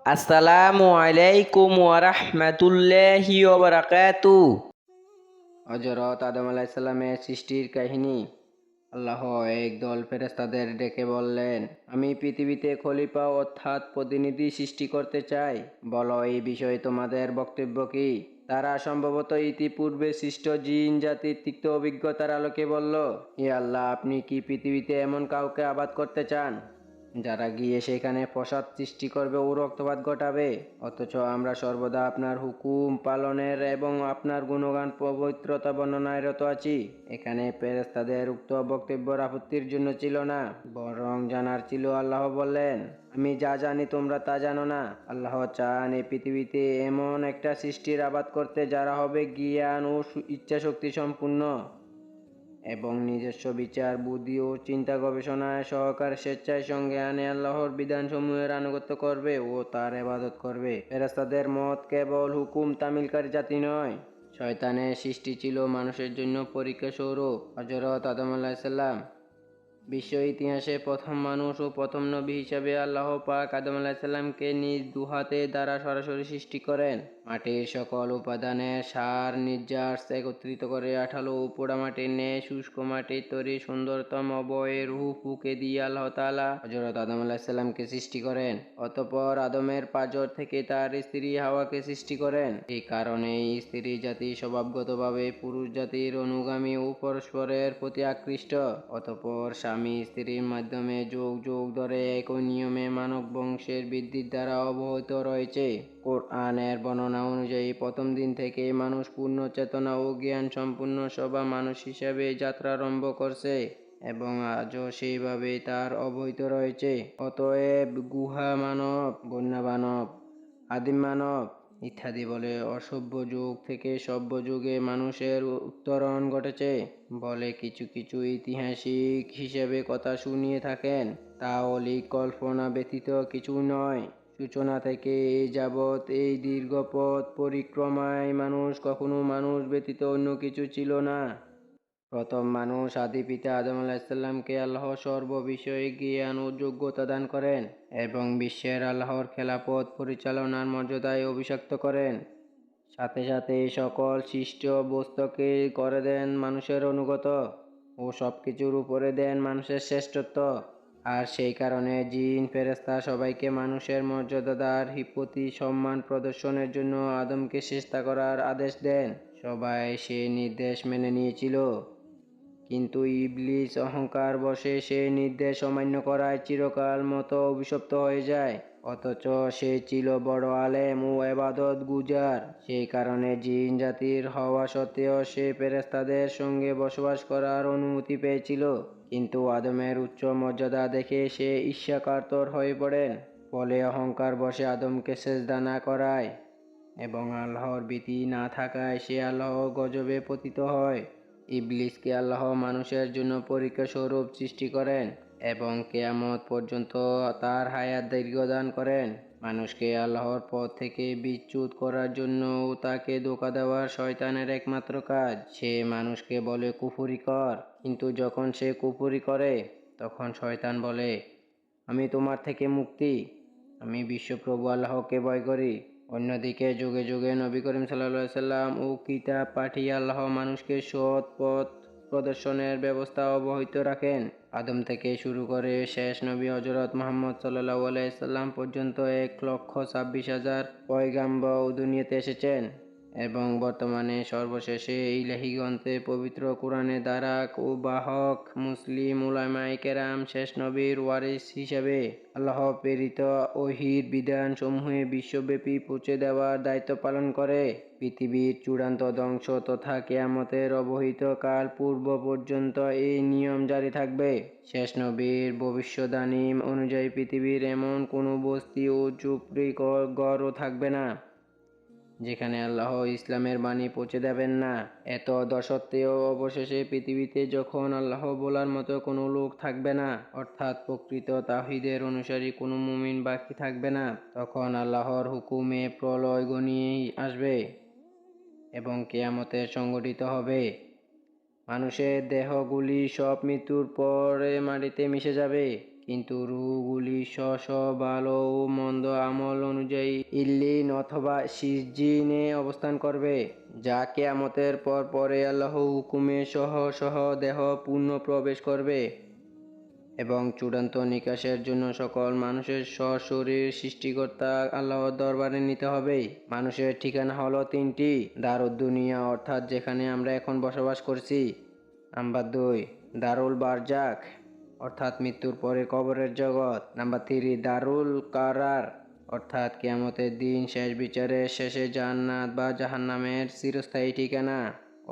আসসালামু আলাইকুম ওয়া রাহমাতুল্লাহি ওয়া বারাকাতুহু। হযরত আদম আলাইহিস সালামের সৃষ্টির কাহিনী। আল্লাহ একদল ফেরেশতাদের ডেকে বললেন, আমি পৃথিবীতে খলিফা অর্থাৎ প্রতিনিধি সৃষ্টি করতে চাই। বলো, এই বিষয়ে তোমাদের বক্তব্য কি? তারা সম্ভবত ইতিপূর্বে সৃষ্ট জিন জাতির তিক্ত অভিজ্ঞতার আলোকে বলল, হে আল্লাহ, আপনি কি পৃথিবীতে এমন কাউকে আবাদ করতে চান যারা গিয়ে সেখানে ফসাদ সৃষ্টি করবে ও রক্তপাত ঘটাবে? অথচ আমরা সর্বদা আপনার হুকুম পালনের এবং আপনার গুণগান পবিত্রতা বর্ণনায় রত আছি। এখানে ফেরেশতাদের উক্ত বক্তব্যের আপত্তির জন্য ছিল না, বরং জানার ছিল। আল্লাহ বললেন, আমি যা জানি তোমরা তা জানো না। আল্লাহ চান এই পৃথিবীতে এমন একটা সৃষ্টির আবাদ করতে যারা হবে জ্ঞান ও ইচ্ছাশক্তি সম্পূর্ণ এবং নিজস্ব বিচার বুদ্ধি ও চিন্তা গবেষণায় সহকারে স্বেচ্ছায় সঙ্গে আনে আল্লাহর বিধানসমূহের আনুগত্য করবে ও তার ইবাদত করবে। ফেরেশতাদের মত কেবল হুকুম তামিলকারী জাতি নয়, শয়তানের সৃষ্টি ছিল মানুষের জন্য পরীক্ষা স্বরূপ। হযরত আদম আলাইহিস সালাম বিশ্ব ইতিহাসে প্রথম মানুষ ও প্রথম নবী হিসাবে আল্লাহ পাক আদম আলাইহিস সালামকে নিজ দুহাতে দ্বারা সরাসরি সৃষ্টি করেন। মাটির সকল উপাদানের সার নির্যাস একত্রিত করে আঠালো ও পোড়ামাটির ন্যায় শুষ্ক মাটির তৈরি সুন্দরতম অবয়ে রূহ ফুঁকে দিয়ে আল্লাহ তাআলা হযরত আদম আলাইহিস সালামকে সৃষ্টি করেন। অতঃপর আদমের পাঁজর থেকে তার স্ত্রী হাওয়াকে সৃষ্টি করেন। এই কারণেই স্ত্রী জাতি স্বভাবগতভাবে পুরুষ জাতির অনুগামী ও পরস্পরের প্রতি আকৃষ্ট। অতঃপর স্বামী স্ত্রীর মাধ্যমে যুগ যুগ ধরে একই নিয়মে মানব বংশের বৃদ্ধির দ্বারা অব্যাহত রয়েছে। কোরআনের বর্ণনা অনুযায়ী প্রথম দিন থেকে মানুষ পূর্ণ চেতনা ও জ্ঞান সম্পূর্ণ সভা মানুষ হিসেবে যাত্রা আরম্ভ করছে এবং আজও সেইভাবেই তার অব্যাহত রয়েছে। অতএব গুহা মানব, বন্য মানব, আদিম মানব ইত্যাদি বলে অসভ্য যুগ থেকে সভ্য যুগে মানুষের উত্তরণ ঘটেছে বলে কিছু কিছু ঐতিহাসিক হিসেবে কথা শুনিয়ে থাকেন। তা অলীক কল্পনা ব্যতীত কিছু নয়। সূচনা থেকে এই যাবৎ এই দীর্ঘ পথ পরিক্রমায় মানুষ কখনো মানুষ ব্যতীত অন্য কিছু ছিল না। প্রথম মানুষ আদি পিতা আদম আলাইহিস সালামকে আল্লাহ সর্ব বিষয়ে জ্ঞান ও যোগ্যতা দান করেন এবং বিশ্বের আল্লাহর খেলাফত পরিচালনার মর্যাদায় অভিষিক্ত করেন। সাথে সাথে সকল সৃষ্ট বস্তুকে করে দেন মানুষের অনুগত ও সবকিছুর উপরে দেন মানুষের শ্রেষ্ঠত্ব। আর সেই কারণে জিন ফেরেশতা সবাইকে মানুষের মর্যাদার প্রতি সম্মান প্রদর্শনের জন্য আদমকে সিজদা করার আদেশ দেন। সবাই সে নির্দেশ মেনে নিয়েছিল, কিন্তু ইবলিস অহংকার বশে সে নির্দেশ অমান্য করায় চিরকাল মতো অভিশপ্ত হয়ে যায়। অথচ সে ছিল বড় আলেম ও ইবাদত গুজার। সেই কারণে জিন জাতির হওয়া সত্ত্বেও সে ফেরেশতাদের সঙ্গে বসবাস করার অনুমতি পেয়েছিল। কিন্তু আদমের উচ্চ মর্যাদা দেখে সে ঈর্ষাকাতর হয়ে পড়েন। ফলে অহংকার বশে আদমকে সেজদা না করায় এবং আল্লাহর ভীতি না থাকায় সে আল্লাহর গজবে পতিত হয়। ইবলিসকে আল্লাহ মানুষের জন্য পরীক্ষা স্বরূপ সৃষ্টি করেন এবং কিয়ামত পর্যন্ত তার হায়াত দীর্ঘদান করেন। মানুষকে আল্লাহর পথ থেকে বিচ্যুত করার জন্য ও তাকে ধোঁকা দেওয়ার শয়তানের একমাত্র কাজ। সে মানুষকে বলে কুফরি কর, কিন্তু যখন সে কুফরি করে তখন শয়তান বলে, আমি তোমার থেকে মুক্তি, আমি বিশ্বপ্রভু আল্লাহকে ভয় করি। অন্যদিকে যুগে যুগে নবী করিম সাল্লাল্লাহু আলাইহি সাল্লাম ও কিতাব পাঠিয়ে আল্লাহ মানুষকে সৎ পথ প্রদর্শনের ব্যবস্থা অব্যাহত রাখেন। আদম থেকে শুরু করে শেষ নবী হযরত মুহাম্মদ সাল্লাল্লাহু আলাইহি সাল্লাম পর্যন্ত 1,26,000 পয়গাম্বর দুনিয়াতে এসেছেন এবং বর্তমানে সর্বশেষে ইলাহি গ্রন্থে পবিত্র কোরআনের ধারক ও বাহক মুসলিম উলামায়ে কেরাম শেষ নবীর ওয়ারিস হিসেবে আল্লাহ প্রেরিত ওহীর বিধান সমূহে বিশ্বব্যাপী পৌঁছে দেওয়ার দায়িত্ব পালন করে। পৃথিবীর চূড়ান্ত ধ্বংস তথা কিয়ামতের অবহিত কাল পূর্ব পর্যন্ত এই নিয়ম জারি থাকবে। শেষ নবীর ভবিষ্যদ্বাণী অনুযায়ী পৃথিবীর এমন কোনো বস্তি ও ঝুপড়ি ঘরও থাকবে না যেখানে আল্লাহ ইসলামের বাণী পৌঁছে দেবেন না। এত সত্ত্বেও অবশেষে পৃথিবীতে যখন আল্লাহ বলার মতো কোনো লোক থাকবে না, অর্থাৎ প্রকৃত তাওহীদের অনুসারী কোনো মুমিন বাকি থাকবে না, তখন আল্লাহর হুকুমে প্রলয় ঘনিয়ে আসবে এবং কিয়ামত সংঘটিত হবে। মানুষের দেহগুলি সব মৃত্যুর পরে মাটিতে মিশে যাবে কিন্তু রূহগুলি স্ব ভালো ও মন্দ আমল অনুযায়ী ইল্লিন অথবা সিজজিনে অবস্থান করবে, যা কিয়ামতের পরে আল্লাহ হুকুমে সহ দেহ পূর্ণ প্রবেশ করবে এবং চূড়ান্ত নিকাশের জন্য সকল মানুষের সশরীর সৃষ্টিকর্তা আল্লাহর দরবারে নিতে হবে। মানুষের ঠিকানা হলো তিনটি: দারুদ দুনিয়া, অর্থাৎ যেখানে আমরা এখন বসবাস করছি। নাম্বার 2, দারুল বারজাক, অর্থাৎ মৃত্যুর পরে কবরের জগৎ। নাম্বার 3, দারুল কারার, অর্থাৎ কিয়ামতের দিন শেষ বিচারের শেষে জান্নাত বা জাহান্নামের চিরস্থায়ী ঠিকানা।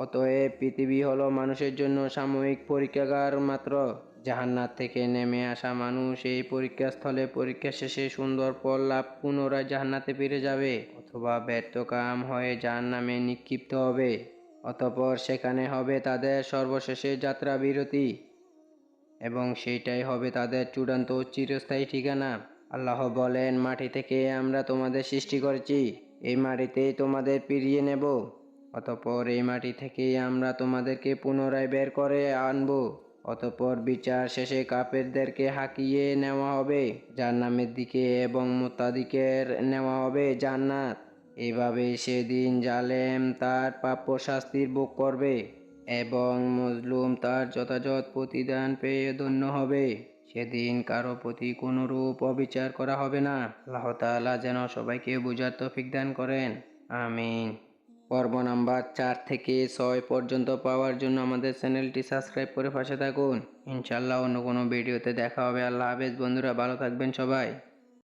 অতএব পৃথিবী হলো মানুষের জন্য সাময়িক পরীক্ষাগার মাত্র। জাহান্নাত থেকে নেমে আসা মানুষ এই পরীক্ষাস্থলে পরীক্ষা শেষে সুন্দর ফল লাভ পুনরায় জাহান্নাতে ফিরে যাবে, অথবা ব্যর্থকাম হয়ে জাহান্নামে নিক্ষিপ্ত হবে। অতঃপর সেখানে হবে তাদের সর্বশেষে যাত্রা বিরতি এবং সেইটাই হবে তাদের চূড়ান্ত ও চিরস্থায়ী ঠিকানা। আল্লাহ বলেন, মাটি থেকে আমরা তোমাদের সৃষ্টি করেছি, এই মাটিতেই তোমাদের ফিরিয়ে নেব। অতঃপর এই মাটি থেকেই আমরা তোমাদেরকে পুনরায় বের করে আনব। অতঃপর বিচার শেষে কাফেরদেরকে হাঁকিয়ে নেওয়া হবে জাহান্নামের দিকে এবং মুত্তাকিদের নেওয়া হবে জান্নাত। এভাবে সেদিন জালেম তার প্রাপ্য শাস্তির ভোগ করবে এবং মজলুম তার যথাযথ প্রতিদান পেয়ে ধন্য হবে। সেদিন কারো প্রতি কোনরূপ অবিচার করা হবে না। আল্লাহ তাআলা যেন সবাইকে বুঝার তৌফিক দান করেন। আমিন। পর্ব নাম্বার 4 থেকে 6 পর্যন্ত পাওয়ার জন্য আমাদের চ্যানেলটি সাবস্ক্রাইব করে পাশে থাকুন। ইনশাআল্লাহ অন্য কোনো ভিডিওতে দেখা হবে। আল্লাহ হাফেজ বন্ধুরা, ভালো থাকবেন সবাই।